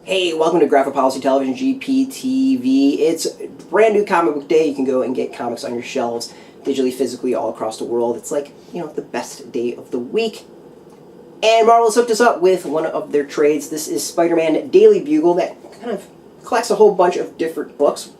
Hey, welcome to Graphic Policy Television, GPTV. It's brand new comic book day. You can go and get comics on your shelves, digitally, physically, all across the world. It's like, the best day of the week. And Marvel's hooked us up with one of their trades. This is Spider-Man Daily Bugle that kind of collects a whole bunch of different books.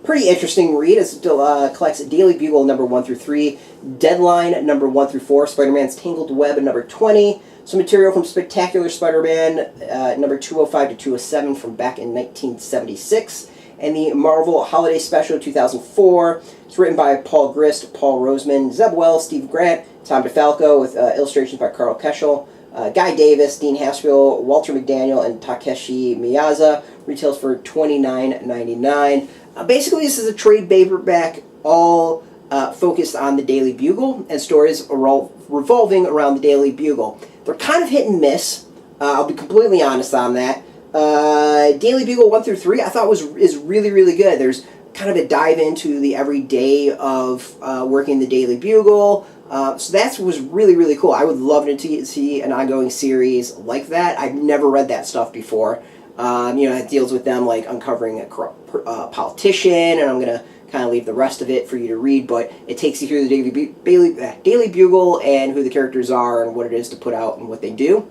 Pretty interesting read. It collects Daily Bugle number 1 through 3, Deadline number 1 through 4, Spider-Man's Tangled Web number 20, some material from Spectacular Spider-Man number 205 to 207 from back in 1976, and the Marvel Holiday Special 2004. It's written by Paul Grist, Paul Rosemann, Zeb Wells, Steve Grant, Tom DeFalco, with illustrations by Karl Kerschl, Guy Davis, Dean Haspiel, Walter McDaniel, and Takeshi Miyaza. Retails for $29.99. Basically, this is a trade paperback, all focused on the Daily Bugle, and stories revolving around the Daily Bugle. They're kind of hit and miss. I'll be completely honest on that. Daily Bugle 1 through 3, I thought is really, really good. There's kind of a dive into the everyday of working the Daily Bugle. So that was really, really cool. I would love to see an ongoing series like that. I've never read that stuff before. It deals with them like uncovering a corrupt politician, and I'm going to kind of leave the rest of it for you to read, but it takes you through the Daily Bugle and who the characters are and what it is to put out and what they do.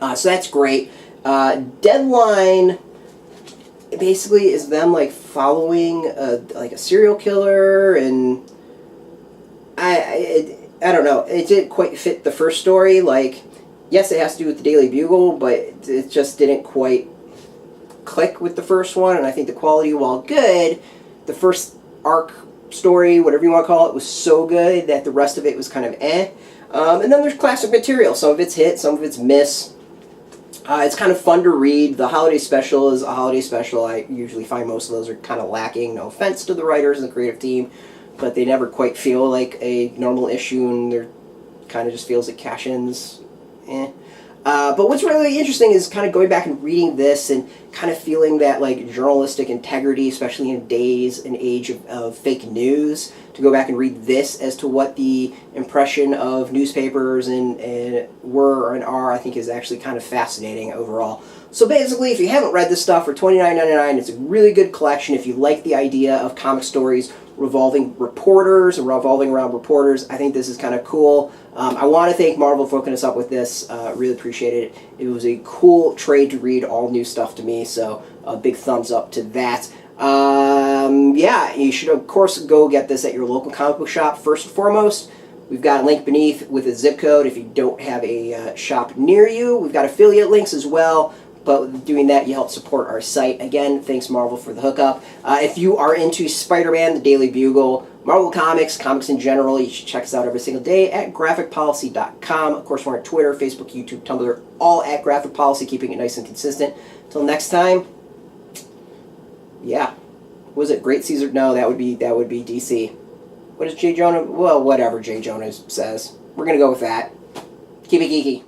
So that's great. Deadline basically is them like following a serial killer, and I don't know. It didn't quite fit the first story. Like, yes, it has to do with the Daily Bugle, but it just didn't quite click with the first one, and I think the quality, while good, the first arc story, whatever you want to call it, was so good that the rest of it was kind of eh. And then there's classic material. Some of it's hit, some of it's miss. It's kind of fun to read. The holiday special is a holiday special. I usually find most of those are kind of lacking. No offense to the writers and the creative team, but they never quite feel like a normal issue, and they're kind of just feels like cash-ins. But what's really interesting is kind of going back and reading this and kind of feeling that like journalistic integrity, especially in days and age of fake news, to go back and read this as to what the impression of newspapers and were and are, I think, is actually kind of fascinating overall. So basically, if you haven't read this stuff, for $29.99, it's a really good collection. If you like the idea of comic stories revolving around reporters, I think this is kind of cool. I want to thank Marvel for hooking us up with this. Really appreciate it. It was a cool trade to read, all new stuff to me, so a big thumbs up to that. Yeah, you should, of course, go get this at your local comic book shop, first and foremost. We've got a link beneath with a zip code if you don't have a shop near you. We've got affiliate links as well. But doing that, you help support our site. Again, thanks Marvel for the hookup. If you are into Spider-Man, the Daily Bugle, Marvel Comics, comics in general, you should check us out every single day at graphicpolicy.com. Of course, we're on Twitter, Facebook, YouTube, Tumblr, all at Graphic Policy, keeping it nice and consistent. Until next time, yeah. Was it Great Caesar? No, that would be DC. What is J. Jonah? Well, whatever J. Jonah says. We're going to go with that. Keep it geeky.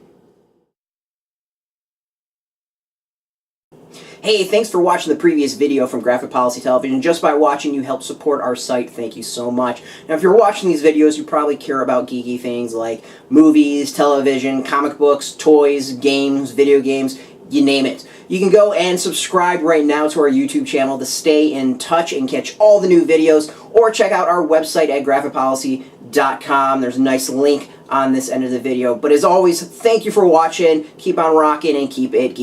Hey, thanks for watching the previous video from Graphic Policy Television. Just by watching, you help support our site. Thank you so much. Now, if you're watching these videos, you probably care about geeky things like movies, television, comic books, toys, games, video games, you name it. You can go and subscribe right now to our YouTube channel to stay in touch and catch all the new videos, or check out our website at graphicpolicy.com. There's a nice link on this end of the video. But as always, thank you for watching. Keep on rocking and keep it geeky.